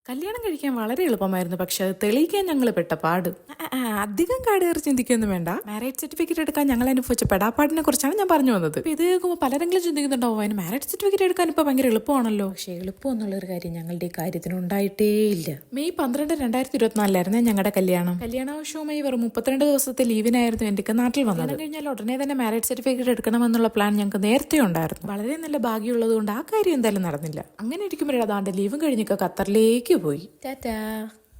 കല്യാണം കഴിക്കാൻ വളരെ എളുപ്പമായിരുന്നു, പക്ഷെ അത് തെളിയിക്കാൻ ഞങ്ങൾ പെട്ട പാട്. അധികം കാടേറി ചിന്തിക്കൊന്നും വേണ്ട. മാരേജ് സർട്ടിഫിക്കറ്റ് എടുക്കാൻ ഞങ്ങൾ അനുഭവിച്ച പെടാപ്പാടിനെ കുറിച്ചാണ് ഞാൻ പറഞ്ഞു വന്നത്. ഇത് കേൾക്കുമ്പോൾ പലരെങ്കിലും ചിന്തിക്കുന്നുണ്ടാവും, അതിന് മാരേജ് സർട്ടിഫിക്കറ്റ് എടുക്കാൻ ഇപ്പൊ ഭയങ്കര എളുപ്പമാണല്ലോ. പക്ഷേ എളുപ്പം എന്നുള്ളൊരു കാര്യം ഞങ്ങളുടെ ഈ കാര്യത്തിന് ഉണ്ടായിട്ടേ ഇല്ല. മെയ് 12, 2024 ഞങ്ങളുടെ കല്യാണാവശ്യവുമായി വെറും 32 ദിവസത്തെ ലീവിനായിരുന്നു എൻ്റെ നാട്ടിൽ വന്നത്. കഴിഞ്ഞാൽ ഉടനെ തന്നെ മാരേജ് സർട്ടിഫിക്കറ്റ് എടുക്കണമെന്നുള്ള പ്ലാൻ ഞങ്ങൾക്ക് നേരത്തെ ഉണ്ടായിരുന്നു. വളരെ നല്ല ഭാഗ്യമുള്ളത് കൊണ്ട് ആ കാര്യം എന്തായാലും നടന്നില്ല. അങ്ങനെ ഇരിക്കുമ്പോഴാണ്ട് ലീവും കഴിഞ്ഞൊക്കെ ഖത്തറിലേക്ക് പോയി. ടാറ്റാ.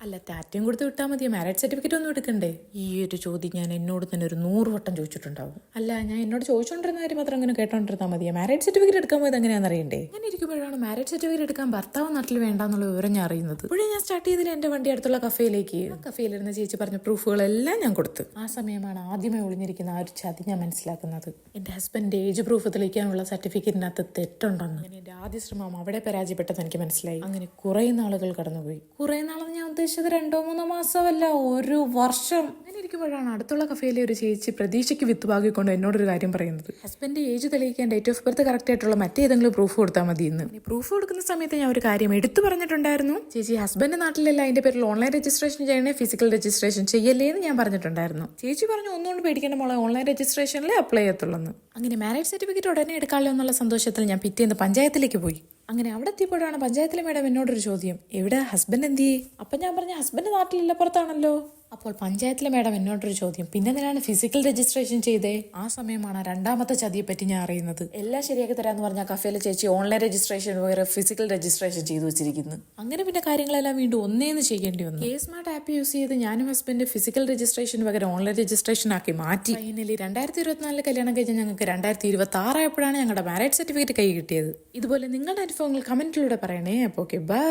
അല്ല, ടാറ്റയും കൊടുത്ത് വിട്ടാൽ മതിയോ? മാരേജ് സർട്ടിഫിക്കറ്റ് ഒന്നും എടുക്കണ്ടേ? ഈ ഒരു ചോദ്യം ഞാൻ എന്നോട് തന്നെ ഒരു 100 വട്ടം ചോദിച്ചിട്ടുണ്ടാവും. അല്ല, ഞാൻ എന്നോട് ചോദിച്ചോണ്ടിരുന്ന കാര്യം മാത്രം അങ്ങനെ കേട്ടോണ്ടിരുന്നാൽ മതിയോ? മാരേജ് സർട്ടിഫിക്കറ്റ് എടുക്കാൻ പോയത് എങ്ങനെയാണെന്ന് അറിയണ്ടേ? അങ്ങനെ ഇരിക്കുമ്പോഴാണ് മാരേജ് സർട്ടിഫിക്കറ്റ് എടുക്കാൻ ഭർത്താവ് നാട്ടിൽ വേണ്ടെന്നുള്ള വിവരം ഞാൻ അറിയുന്നത്. ഇപ്പോഴേ ഞാൻ സ്റ്റാർട്ട് ചെയ്തില്ല എൻ്റെ വണ്ടി അടുത്തുള്ള കഫേയിലേക്ക്. കഫേയിലിരുന്ന ചേച്ചി പറഞ്ഞ പ്രൂഫുകളെല്ലാം ഞാൻ കൊടുത്തു. ആ സമയമാണ് ആദ്യമേ ഒളിഞ്ഞിരിക്കുന്ന ആ ഒരു ചതി ഞാൻ മനസ്സിലാക്കുന്നത്. എൻ്റെ ഹസ്ബൻഡ് ഏജ് പ്രൂഫ് തെളിയിക്കാനുള്ള സർട്ടിഫിക്കറ്റിനകത്ത് തെറ്റുണ്ടെന്ന്. അങ്ങനെ എൻ്റെ ആദ്യ ശ്രമം അവിടെ പരാജയപ്പെട്ടെന്ന് എനിക്ക് മനസ്സിലായി. അങ്ങനെ കുറെ നാളുകൾ കടന്നുപോയി. കുറെ നാളെന്ന് ഞാൻ ഉദ്ദേശിച്ചത് 2-3 മാസമല്ല, 1 വർഷം. അങ്ങനെ ഇരിക്കുമ്പോഴാണ് അടുത്തുള്ള കഫേയിലെ ഒരു ചേച്ചി പ്രതീക്ഷയ്ക്ക് വിത്ത് പാകിക്കൊണ്ട് എന്നോടൊരു കാര്യം പറയുന്നത്. ഹസ്ബൻഡ് ഏജ് തെളിയിക്കാൻ ഡേറ്റ് ഓഫ് ബർത്ത് കറക്റ്റ് ആയിട്ടുള്ള മറ്റേതെങ്കിലും പ്രൂഫ് കൊടുത്താൽ മതി എന്ന്. പ്രൂഫ് കൊടുക്കുന്ന സമയത്ത് ഞാൻ ഒരു കാര്യം എടുത്തു പറഞ്ഞിട്ടുണ്ടായിരുന്നു. ചേച്ചി, ഹസ്ബൻഡ് നാട്ടിലല്ല, അതിന്റെ പേരിൽ ഓൺലൈൻ രജിസ്ട്രേഷൻ ചെയ്യണേ, ഫിസിക്കൽ രജിസ്ട്രേഷൻ ചെയ്യല്ലേ എന്ന് ഞാൻ പറഞ്ഞിട്ടുണ്ടായിരുന്നു. ചേച്ചി പറഞ്ഞു, ഒന്നുകൊണ്ട് പേടിക്കേണ്ട മോളെ, ഓൺലൈൻ രജിസ്ട്രേഷനിലേ അപ്ലൈ ചെയ്യത്തുള്ളൂ. അങ്ങനെ മാരേജ് സർട്ടിഫിക്കറ്റ് ഉടനെ എടുക്കാമല്ലോ എന്നുള്ള സന്തോഷത്തിൽ ഞാൻ പിറ്റേന്ന് പഞ്ചായത്തിലേക്ക് പോയി. അങ്ങനെ അവിടെ എത്തിയപ്പോഴാണ് പഞ്ചായത്തിലെ മേഡം എന്നോടൊരു ചോദ്യം, എവിടെ ഹസ്ബൻഡ് എന്ത് ചെയ്യേ? അപ്പം ഞാൻ പറഞ്ഞ ഹസ്ബൻഡ് നാട്ടിലില്ല, പുറത്താണല്ലോ. അപ്പോൾ പഞ്ചായത്തിലെ മേഡം എന്നോടൊരു ചോദ്യം, പിന്നെ എന്തിനാണ് ഫിസിക്കൽ രജിസ്ട്രേഷൻ ചെയ്തേ? ആ സമയമാണ് രണ്ടാമത്തെ ചതിയെ പറ്റി ഞാൻ അറിയുന്നത്. എല്ലാം ശരിയാക്കി തരാമെന്ന് പറഞ്ഞാൽ കഫേയിലെ ചേച്ചി ഓൺലൈൻ രജിസ്ട്രേഷൻ പകരം ഫിസിക്കൽ രജിസ്ട്രേഷൻ ചെയ്തു വെച്ചിരിക്കുന്നു. അങ്ങനെ പിന്നെ കാര്യങ്ങളെല്ലാം വീണ്ടും ഒന്നേന്ന് ചെയ്യേണ്ടി വന്നു. സ്മാർട്ട് ആപ്പ് യൂസ് ചെയ്ത് ഞാനും ഹസ്ബൻഡ് ഫിസിക്കൽ രജിസ്ട്രേഷൻ പകരം ഓൺലൈൻ രജിസ്ട്രേഷൻ ആക്കി മാറ്റി. ഫൈനലി 2024 കല്യാണം കഴിഞ്ഞാൽ ഞങ്ങൾക്ക് 2026 ആയപ്പോഴാണ് ഞങ്ങളുടെ മാരേജ് സർട്ടിഫിക്കറ്റ് കൈ കിട്ടിയത്. ഇതുപോലെ നിങ്ങളുടെ അനുഭവങ്ങൾ കമന്റിലൂടെ പറയണേ. അപ്പോൾ ഓക്കെ, ബൈ.